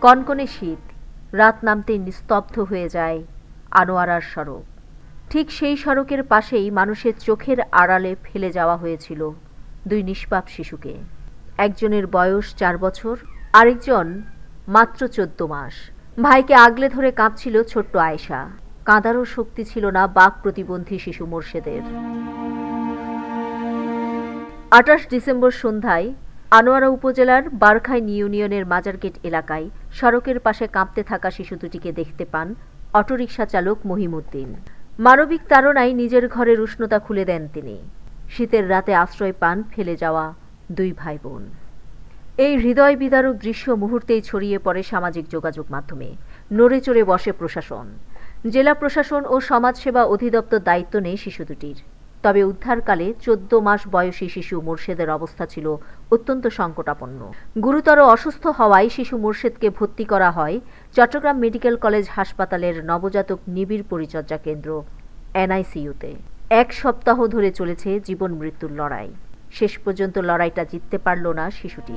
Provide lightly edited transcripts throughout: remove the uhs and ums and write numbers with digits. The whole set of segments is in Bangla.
কনকনে শীত, রাত নামতেই নিস্তব্ধ হয়ে যায় আনোয়ারার সড়ক। ঠিক সেই সড়কের পাশেই মানুষের চোখের আড়ালে ফেলে যাওয়া হয়েছিল দুই নিষ্পাপ শিশুকে। একজনের বয়স 4 বছর, আরেকজন মাত্র 14 মাস। ভাইকে আগলে ধরে কাঁদছিল ছোট্ট আয়েশা। কাঁদারও শক্তি ছিল না বাক প্রতিবন্ধী শিশু মোর্শেদের। 28 ডিসেম্বর সন্ধ্যায় আনোয়ারা উপজেলার বারখাইন ইউনিয়নের মাজারগেট এলাকায় সড়কের পাশে কাঁপতে থাকা শিশু দুটিকে দেখতে পান অটোরিকশা চালক মহিমউদ্দিন। মানবিক তাড়নায় নিজের ঘরের উষ্ণতা খুলে দেন তিনি। শীতের রাতে আশ্রয় পান ফেলে যাওয়া দুই ভাই বোন। এই হৃদয় বিদারক দৃশ্য মুহূর্তেই ছড়িয়ে পড়ে সামাজিক যোগাযোগ মাধ্যমে। নড়ে চড়ে বসে প্রশাসন। জেলা প্রশাসন ও সমাজসেবা অধিদপ্তর দায়িত্ব নেয় শিশু দুটির। তবে উদ্ধারকালে 14 মাস বয়সী শিশু মোর্শেদের অবস্থা ছিল অত্যন্ত সংকটাপন্ন। গুরুতর অসুস্থ হওয়ায় শিশু মোর্শেদকে ভর্তি করা হয় চট্টগ্রাম মেডিকেল কলেজ হাসপাতালের নবজাতক নিবিড় পরিচর্যা কেন্দ্র এনআইসিইউতে। 1 সপ্তাহ ধরে চলেছে জীবন মৃত্যুর লড়াই। শেষ পর্যন্ত লড়াইটা জিততে পারল না শিশুটি।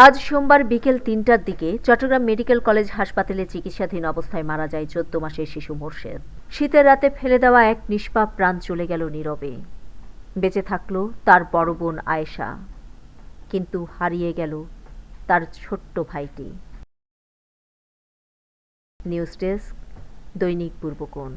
আজ সোমবার বিকেল 3টার দিকে চট্টগ্রাম মেডিকেল কলেজ হাসপাতালে চিকিৎসাধীন অবস্থায় মারা যায় 14 মাসের শিশু মোর্শেদ। শীতের রাতে ফেলে দেওয়া এক নিষ্পাপ প্রাণ চলে গেল নীরবে। বেঁচে থাকল তার বড় বোন আয়েশা, কিন্তু হারিয়ে গেল তার ছোট্ট ভাইটি। নিউজ ডেস্ক, দৈনিক পূর্বকোণ।